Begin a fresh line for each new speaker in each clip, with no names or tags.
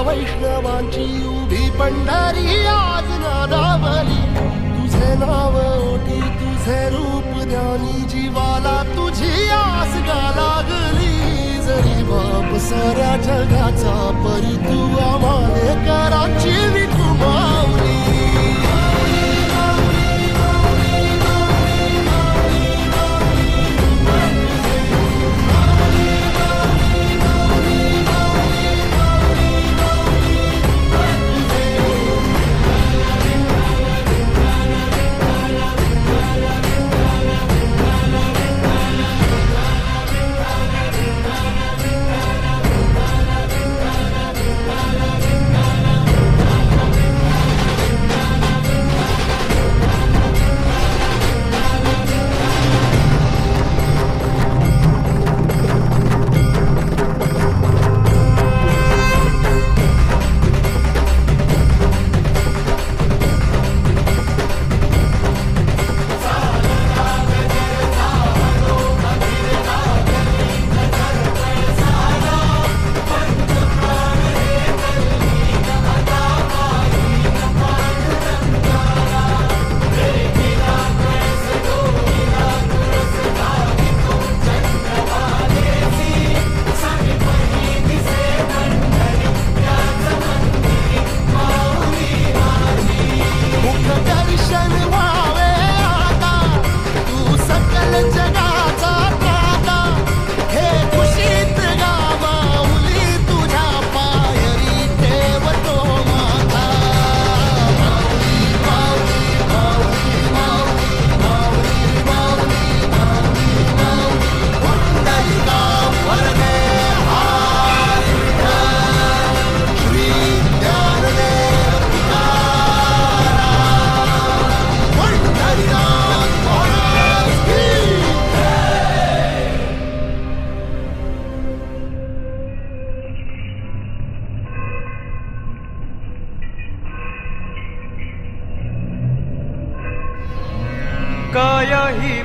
वैष्णवांची उभी पंढरी आज नादावली तुझे नाव ओटी तुझे रूप ध्यानी जीवाला तुझी आस गा लागली जरी बाप साऱ्या जगाचा परी तू आम्हाले कराची विठू माऊली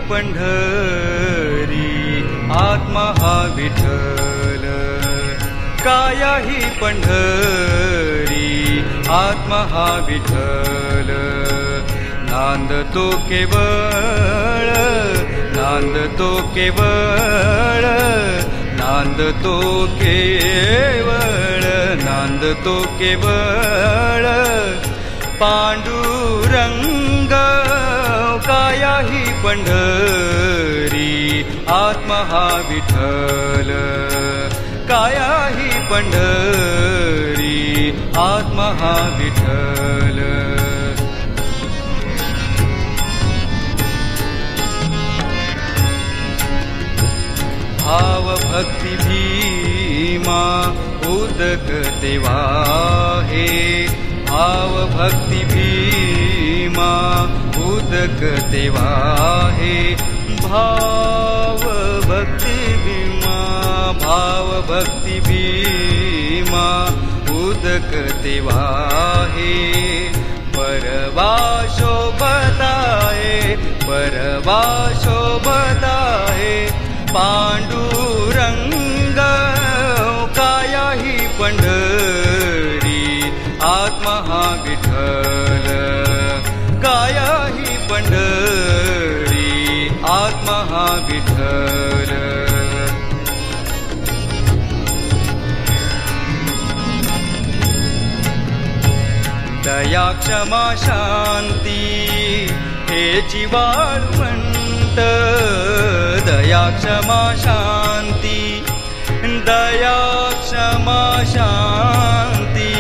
पंढरी आत्मा हा विठ्ठल काया ही पंढरी आत्मा हा विठ्ठल नांदतो केवळ नांदतो केवळ नांदतो केवळ नांदतो केवळ पांडुरंग काया ही पंढरी आत्मा हा विठ्ठल काया ही पंढरी आत्मा हा विठ्ठल भाव भक्ति भीमा उदकते वाहे भाव भक्ति भीमा उदकते वाहे भाव भक्ति भीमा भाव भक्ति भीमा उदकते वाहे परवा शोभताए परवा शोभताए पांडुरंग काया ही पंढरी आत्मा हा विठ्ठल काया ही पंढरी आत्मा हा विठ्ठल दया क्षमा शांती हेची वाळवंट दया क्षमा शांती दया क्षमा शांती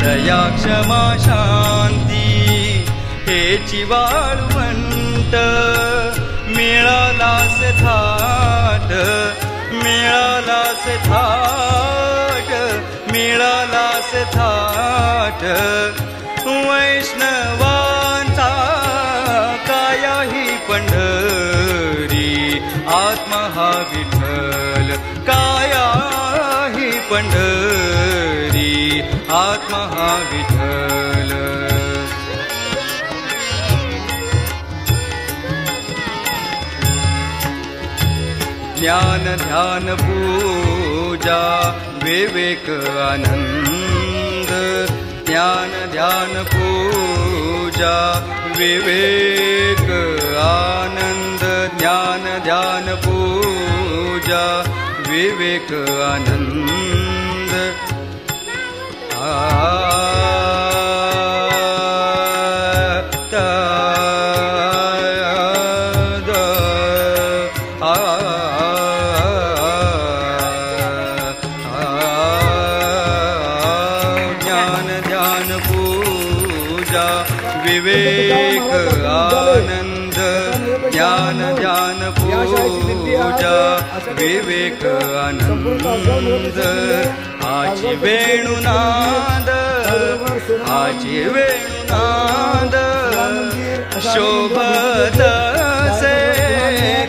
दया क्षमा शांती हेची वाळवंट मिळालासे थाट मिळालासे थाट मिळालासे थाट वैष्णवांचा काया ही पंढरी आत्मा हा विठ्ठल काया ही पंढरी आत्मा हा विठ्ठल ज्ञान ध्यान पूजा विवेक आनंद ज्ञान ध्यान पूजा विवेक आनंद ज्ञान ध्यान पूजा विवेक आनंद विवेक आनंद ज्ञान ध्यान पूजा विवेक आनंद आजी वेणुनाद आजी वेणुनाद शोभत से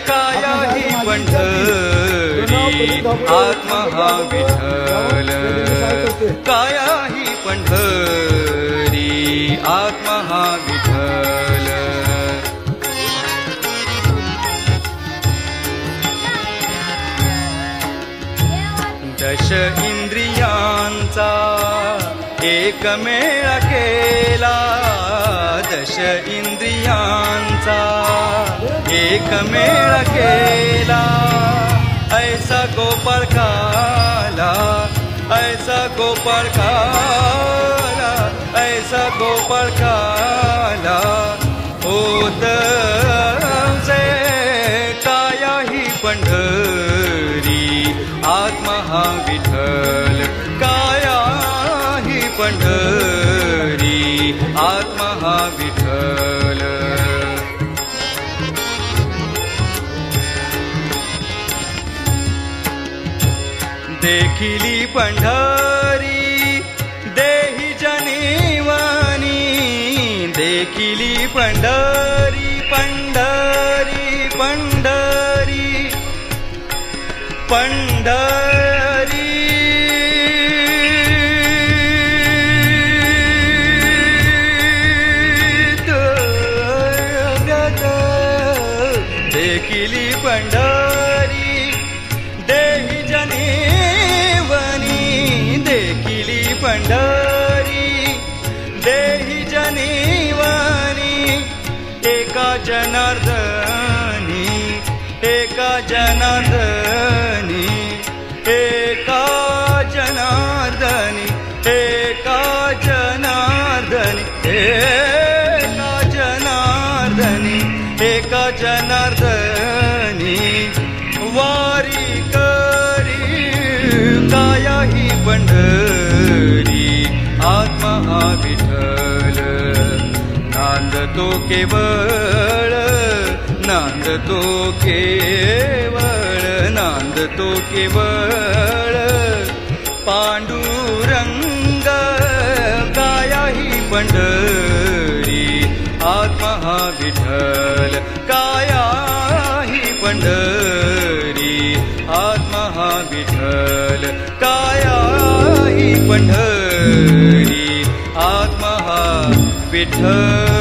काया ही पंढरी आत्मा हा विठ्ठल काया ही पंढरी आत्मा हा विठ्ठल दश इंद्रियांचा एकमेळा केला दश इंद्रियांचा एकमेळा केला ऐसा गोपाळ काला ऐसा गोपाळ काला ऐसा गोपाळ काला होत से काया ही पंढरी आत्मा हा विठ्ठल काया ही पंढरी आत्मा हा विठ्ठल देखिली पंढरी देही जनीवानी देखिली पंढरी पंढरी पंढरी पंढरी देखिली पंढरी देही जनीवनी देखिली पंढरी देही जनीवनी एका जनार्दनी एका जनार्दनी एका जनार्दनी एका जनार्दनी एका जनार्दनी एका जनार्दनी वारी करी काया ही पंढरी आत्मा हा विठ्ठल नांदतो केवळ नांदतो केवळ नांदतो केवळ पांडुरंग काया ही पंढरी आत्मा हा विठ्ठल काया ही पंढरी आत्मा हा विठ्ठल काया ही पंढरी आत्मा हा विठ्ठल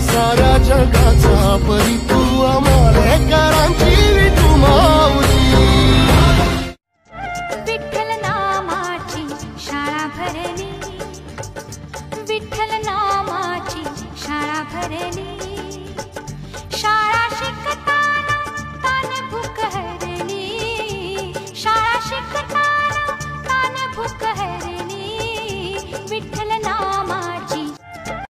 साऱ्या जगाचा परी तू आम्हाला करांची विठू माऊली